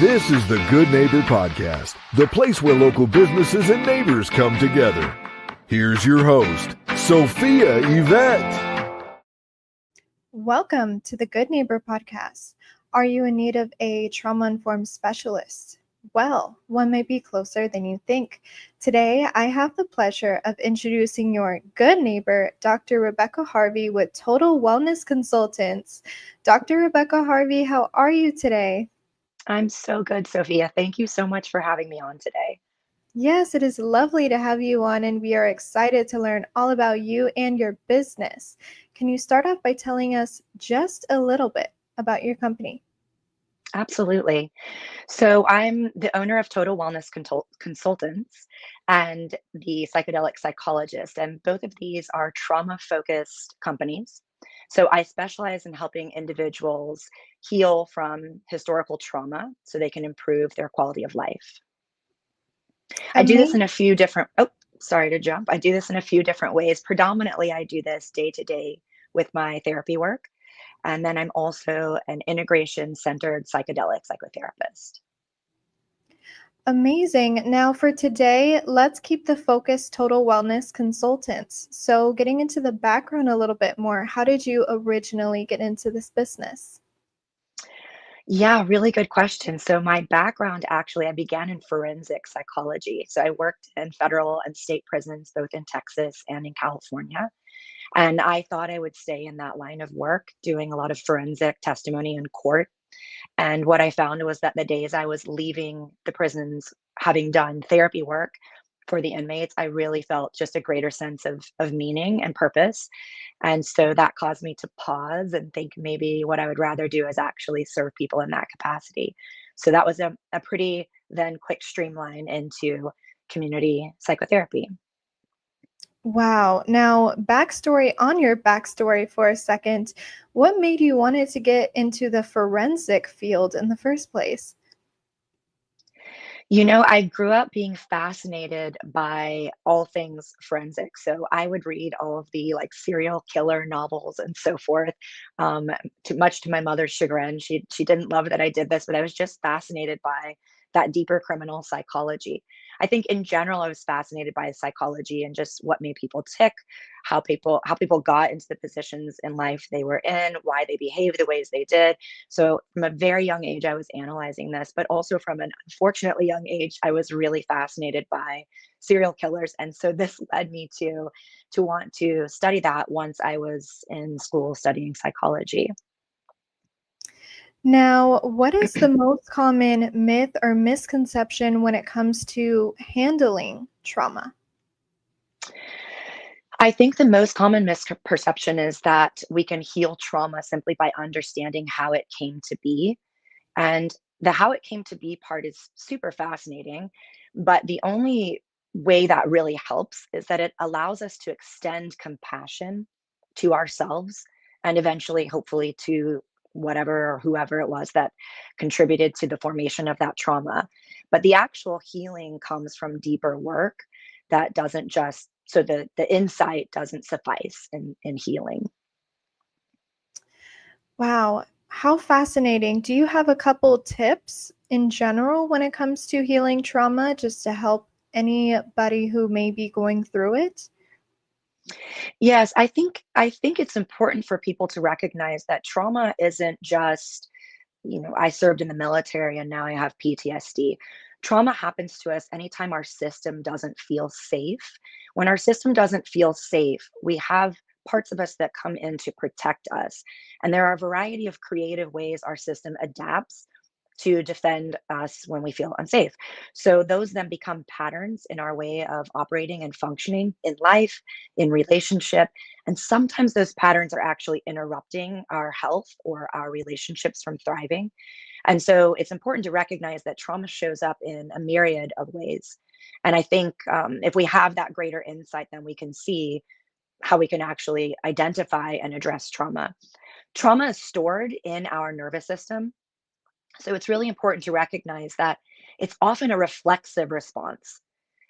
This is the Good Neighbor Podcast, the place where local businesses and neighbors come together. Here's your host, Sophia Yvette. Welcome to the Good Neighbor Podcast. Are you in need of a trauma-informed specialist? Well, one may be closer than you think. Today, I have the pleasure of introducing your good neighbor, Dr. Rebecca Harvey with Total Wellness Consultants. Dr. Rebecca Harvey, how are you today? I'm so good, Sophia. Thank you so much for having me on today. Yes, it is lovely to have you on, and we are excited to learn all about you and your business. Can you start off by telling us just a little bit about your company? Absolutely. So I'm the owner of Total Wellness Consultants and the psychedelic psychologist, and both of these are trauma-focused companies. So I specialize in helping individuals heal from historical trauma so they can improve their quality of life. I do this in a few different, sorry to jump. I do this in a few different ways. Predominantly, I do this day to day with my therapy work. And then I'm also an integration-centered psychedelic psychotherapist. Amazing. Now for today, let's keep the focus Total Wellness Consultants. So getting into the background a little bit more, how did you originally get into this business? Yeah, really good question. So my background, actually, I began in forensic psychology. So I worked in federal and state prisons, both in Texas and in California. And I thought I would stay in that line of work, doing a lot of forensic testimony in court. And what I found was that the days I was leaving the prisons, having done therapy work for the inmates, I really felt just a greater sense of meaning and purpose. And so that caused me to pause and think maybe what I would rather do is actually serve people in that capacity. So that was a pretty then quick streamline into community psychotherapy. Wow. Now, backstory on your backstory for a second. What made you wanted to get into the forensic field in the first place? You know, I grew up being fascinated by all things forensic. So I would read all of the like serial killer novels and so forth. Too much to my mother's chagrin. She didn't love that I did this, but I was just fascinated by that deeper criminal psychology. I think in general, I was fascinated by psychology and just what made people tick, how people got into the positions in life they were in, why they behaved the ways they did. So from a very young age, I was analyzing this, but also from an unfortunately young age, I was really fascinated by serial killers. And so this led me to want to study that once I was in school studying psychology. Now, what is the most common myth or misconception when it comes to handling trauma? I think the most common misperception is that we can heal trauma simply by understanding how it came to be. And the how it came to be part is super fascinating. But the only way that really helps is that it allows us to extend compassion to ourselves and eventually, hopefully, to whatever or whoever it was that contributed to the formation of that trauma. But the actual healing comes from deeper work that doesn't just, so the insight doesn't suffice in healing. Wow, how fascinating. Do you have a couple tips in general when it comes to healing trauma, just to help anybody who may be going through it? Yes, I think it's important for people to recognize that trauma isn't just, I served in the military and now I have PTSD. Trauma happens to us anytime our system doesn't feel safe. When our system doesn't feel safe, we have parts of us that come in to protect us. And there are a variety of creative ways our system adapts to defend us when we feel unsafe. So those then become patterns in our way of operating and functioning in life, in relationship. And sometimes those patterns are actually interrupting our health or our relationships from thriving. And so it's important to recognize that trauma shows up in a myriad of ways. And I think if we have that greater insight, then we can see how we can actually identify and address trauma. Trauma is stored in our nervous system. So it's really important to recognize that it's often a reflexive response.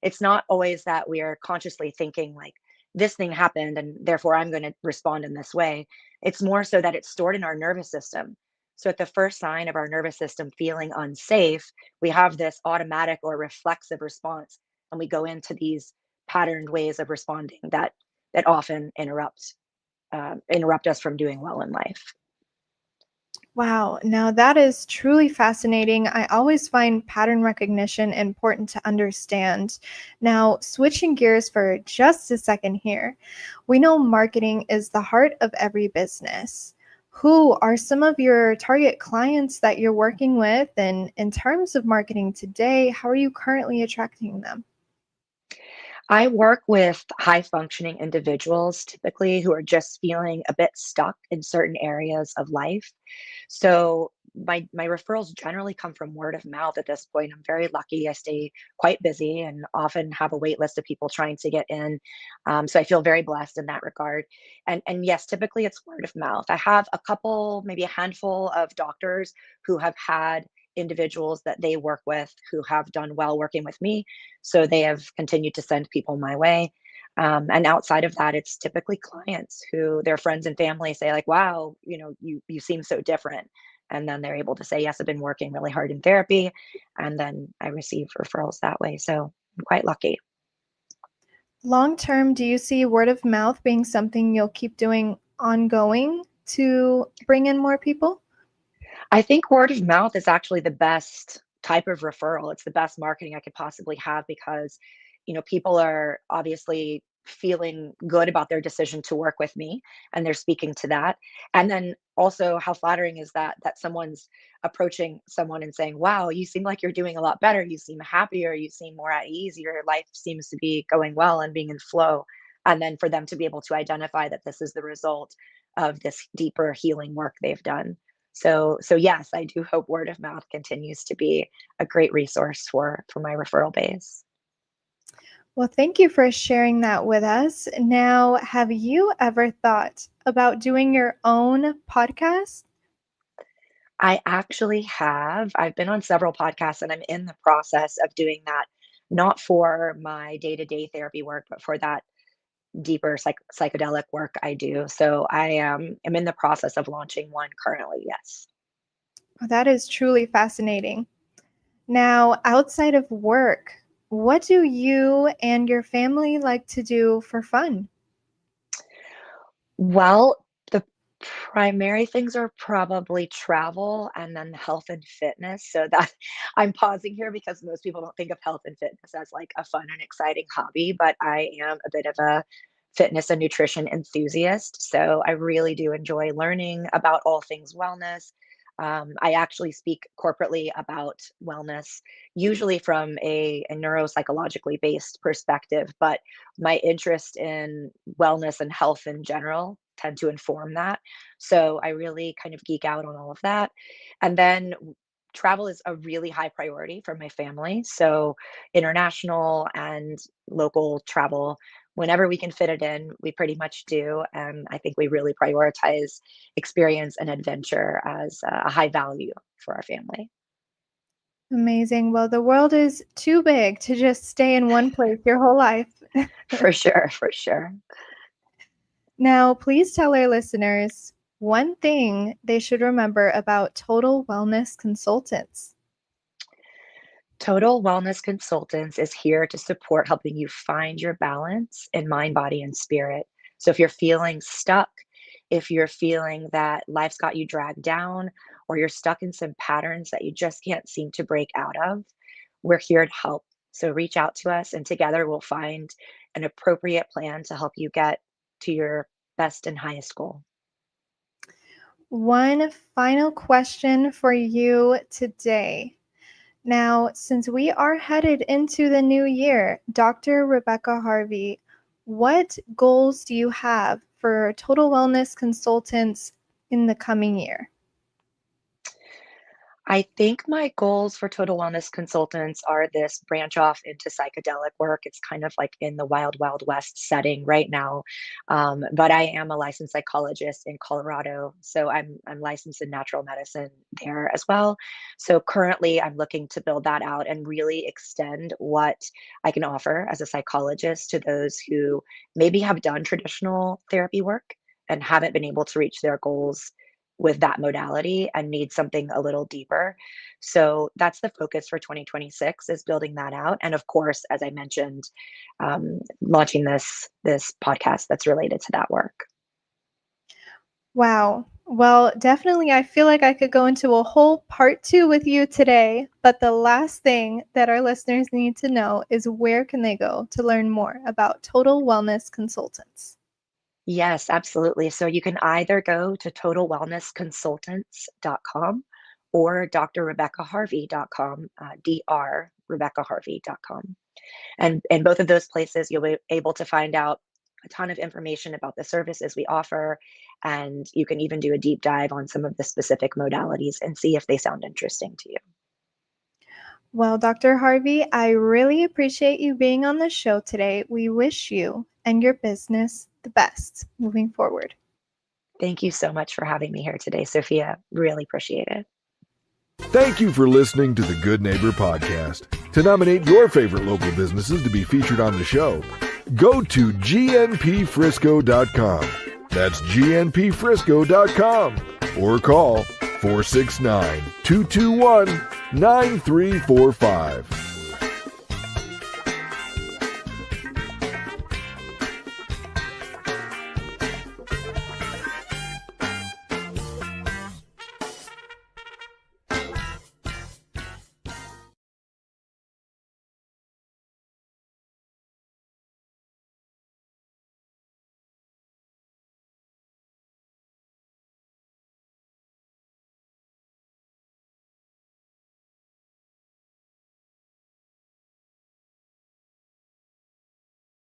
It's not always that we are consciously thinking like this thing happened and therefore I'm going to respond in this way. It's more so that it's stored in our nervous system. So at the first sign of our nervous system feeling unsafe, we have this automatic or reflexive response, and we go into these patterned ways of responding that often interrupt us from doing well in life. Wow, now that is truly fascinating. I always find pattern recognition important to understand. Now, switching gears for just a second here, we know marketing is the heart of every business. Who are some of your target clients that you're working with? And in terms of marketing today, how are you currently attracting them? I work with high functioning individuals typically who are just feeling a bit stuck in certain areas of life. So my referrals generally come from word of mouth at this point. I'm very lucky. I stay quite busy and often have a wait list of people trying to get in. So I feel very blessed in that regard. And yes, typically it's word of mouth. I have a couple, maybe a handful of doctors who have had individuals that they work with who have done well working with me. So they have continued to send people my way. And outside of that, it's typically clients who their friends and family say like, wow, you seem so different. And then they're able to say, yes, I've been working really hard in therapy. And then I receive referrals that way. So I'm quite lucky. Long term, do you see word of mouth being something you'll keep doing ongoing to bring in more people? I think word of mouth is actually the best type of referral. It's the best marketing I could possibly have because, people are obviously feeling good about their decision to work with me and they're speaking to that. And then also how flattering is that someone's approaching someone and saying, "Wow, you seem like you're doing a lot better. You seem happier, you seem more at ease, your life seems to be going well and being in flow." And then for them to be able to identify that this is the result of this deeper healing work they've done. So yes, I do hope word of mouth continues to be a great resource for my referral base. Well, thank you for sharing that with us. Now, have you ever thought about doing your own podcast? I actually have. I've been on several podcasts and I'm in the process of doing that, not for my day-to-day therapy work, but for that deeper psychedelic work I do. So I am in the process of launching one currently. Yes. Oh, that is truly fascinating. Now, outside of work, what do you and your family like to do for fun? Well, the primary things are probably travel and then health and fitness. So that I'm pausing here because most people don't think of health and fitness as like a fun and exciting hobby, but I am a bit of a fitness and nutrition enthusiast. So I really do enjoy learning about all things wellness. I actually speak corporately about wellness, usually from a neuropsychologically based perspective, but my interest in wellness and health in general tend to inform that. So I really kind of geek out on all of that. And then travel is a really high priority for my family. So international and local travel, whenever we can fit it in, we pretty much do. And I think we really prioritize experience and adventure as a high value for our family. Amazing. Well, the world is too big to just stay in one place your whole life. For sure, for sure. Now, please tell our listeners one thing they should remember about total wellness consultants. Total Wellness Consultants is here to support helping you find your balance in mind, body, and spirit. So if you're feeling stuck, if you're feeling that life's got you dragged down, or you're stuck in some patterns that you just can't seem to break out of, we're here to help. So reach out to us, and together we'll find an appropriate plan to help you get to your best and highest goal. One final question for you today. Now, since we are headed into the new year, Dr. Rebecca Harvey, what goals do you have for total wellness consultants in the coming year? I think my goals for Total Wellness Consultants are this branch off into psychedelic work. It's kind of like in the wild, wild west setting right now. But I am a licensed psychologist in Colorado. So I'm licensed in natural medicine there as well. So currently I'm looking to build that out and really extend what I can offer as a psychologist to those who maybe have done traditional therapy work and haven't been able to reach their goals with that modality and need something a little deeper. So that's the focus for 2026, is building that out. And of course, as I mentioned, launching this podcast that's related to that work. Wow. Well, definitely, I feel like I could go into a whole part 2 with you today, but the last thing that our listeners need to know is where can they go to learn more about Total Wellness Consultants? Yes, absolutely. So you can either go to totalwellnessconsultants.com or drrebeccaharvey.com, drrebeccaharvey.com. And in both of those places, you'll be able to find out a ton of information about the services we offer. And you can even do a deep dive on some of the specific modalities and see if they sound interesting to you. Well, Dr. Harvey, I really appreciate you being on the show today. We wish you and your business the best moving forward. Thank you so much for having me here today, Sophia. Really appreciate it. Thank you for listening to the Good Neighbor Podcast. To nominate your favorite local businesses to be featured on the show, go to gnpfrisco.com. That's gnpfrisco.com or call 469-221-9345.